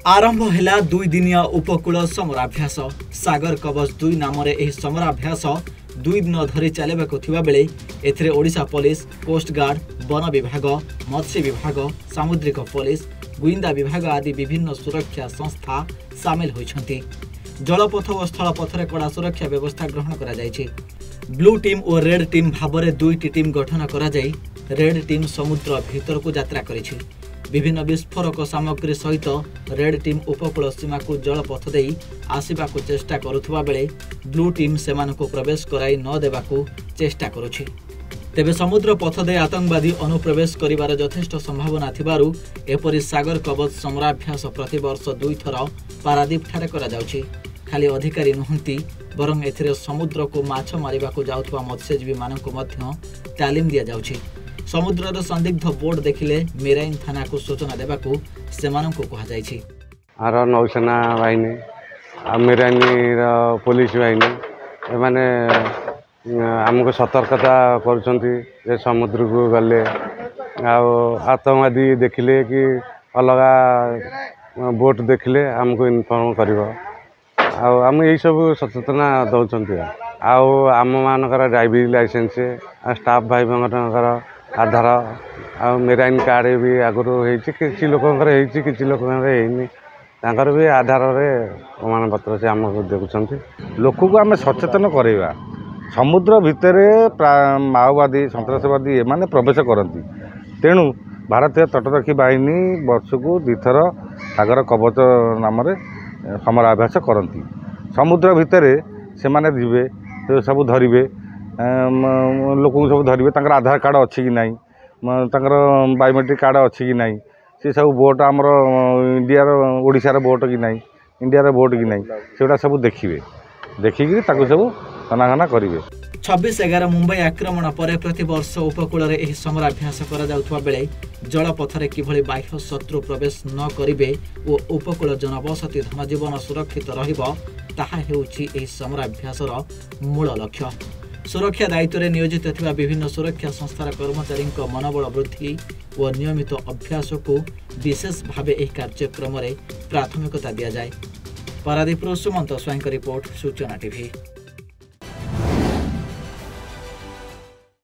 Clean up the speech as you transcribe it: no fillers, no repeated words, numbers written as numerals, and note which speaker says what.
Speaker 1: आरंभ है 2 दिनिया उपकूल समराभ्यास सागर कवच 2 नाम समराभ्यास 2 दिन धरी चलने बेले एथिरे ओडिशा पुलिस कोस्ट गार्ड वन विभाग मत्स्य विभाग सामुद्रिक पुलिस गुइंदा विभाग आदि विभिन्न सुरक्षा संस्था सामिल होइछन्ति। जलपथ और स्थलपथरे कड़ा सुरक्षा व्यवस्था ग्रहण करा जायछि। ब्लू टीम और रेड टीम भावरे 2टी टीम गठन करा जाय रेड टीम समुद्र भीतर को यात्रा करिछि। विभिन्न विस्फोरक सामग्री सहित रेड टीम उपकूल सीमा को जलपथ दे आसवा चेष्टा करुवा बेले ब्लू टीम सेमानकु प्रवेश कराई न देबाकु चेष्टा करुछि। तेबे समुद्र पथ दे आतंकवादी अनुप्रवेश करिवार यथेष्ट संभावना थिबारु एपरि सागर कवच समराभ्यास प्रतिवर्ष 2 थर पारादीप ठारे करा जाउछि। खाली अधिकारी नुहंती बरं एथिरे समुद्र को माछ मारिबाकु जाउथबा मत्स्यजीवी मानकु मध्य तालीम दिया जाउछि। समुद्रर संदिग्ध बोट देखिले मेराइन थाना को सूचना देबाकू सेमानकु कहा जायछि।
Speaker 2: आर नौसेना बाहिनी आ मेराइन पुलिस बाहिनी एमाने आमको सतर्कता करुछंती जे समुद्र को गले आतंकवादी देखिले कि अलगा बोट देखिले हमको इन्फॉर्म करिवो आम यही सब सचेतना दौरान आम मानकर ड्राइविंग लाइसेंस स्टाफ भाई मानकर आधार आ मेराइन कार्ड भी आगुरी किसी लोकंर किसी लोकंर भी आधार प्रमाण पत्र से आमको देखुं लोक को आम सचेतन करवा। समुद्र भितर माओवादी सन्त्रासवादी एमाने प्रवेश करती तेणु भारतीय तटरक्षी बाहिनी वर्ष को 2 थर सागर कवच नाम समराभ्यास करती। समुद्र भितर से माने जीवे तो सब धरवे लोक सब धरवे आधार कार्ड अच्छी कि नहीं बायोमेट्रिक कार्ड अच्छी कि नहीं सी सब बोट आमर इंडिया ओडिशार बोट कि नहीं इंडिया बोट कि नहीं से सब देखिए देखिकी सब तनाघना करेंगे।
Speaker 1: 26/11 मुंबई आक्रमण पर प्रतिवर्ष उपकूल में समराभ्यास करा बेले जलपथरे किभली बाह्य शत्रु प्रवेश न करिवे और उपकूल जनबसती धनजीवन सुरक्षित रहिबो ताहा हेउछि एही समराभ्यासर मूल लक्ष्य। सुरक्षा दायित्व में नियोजित थिबा विभिन्न सुरक्षा संस्थार कर्मचारी मनोबल वृद्धि और नियमित अभ्यास को विशेष भावे एही कार्यक्रम में प्राथमिकता दिया जाए। पारादीप सुमंत स्वाईं रिपोर्ट सूचना टीवी।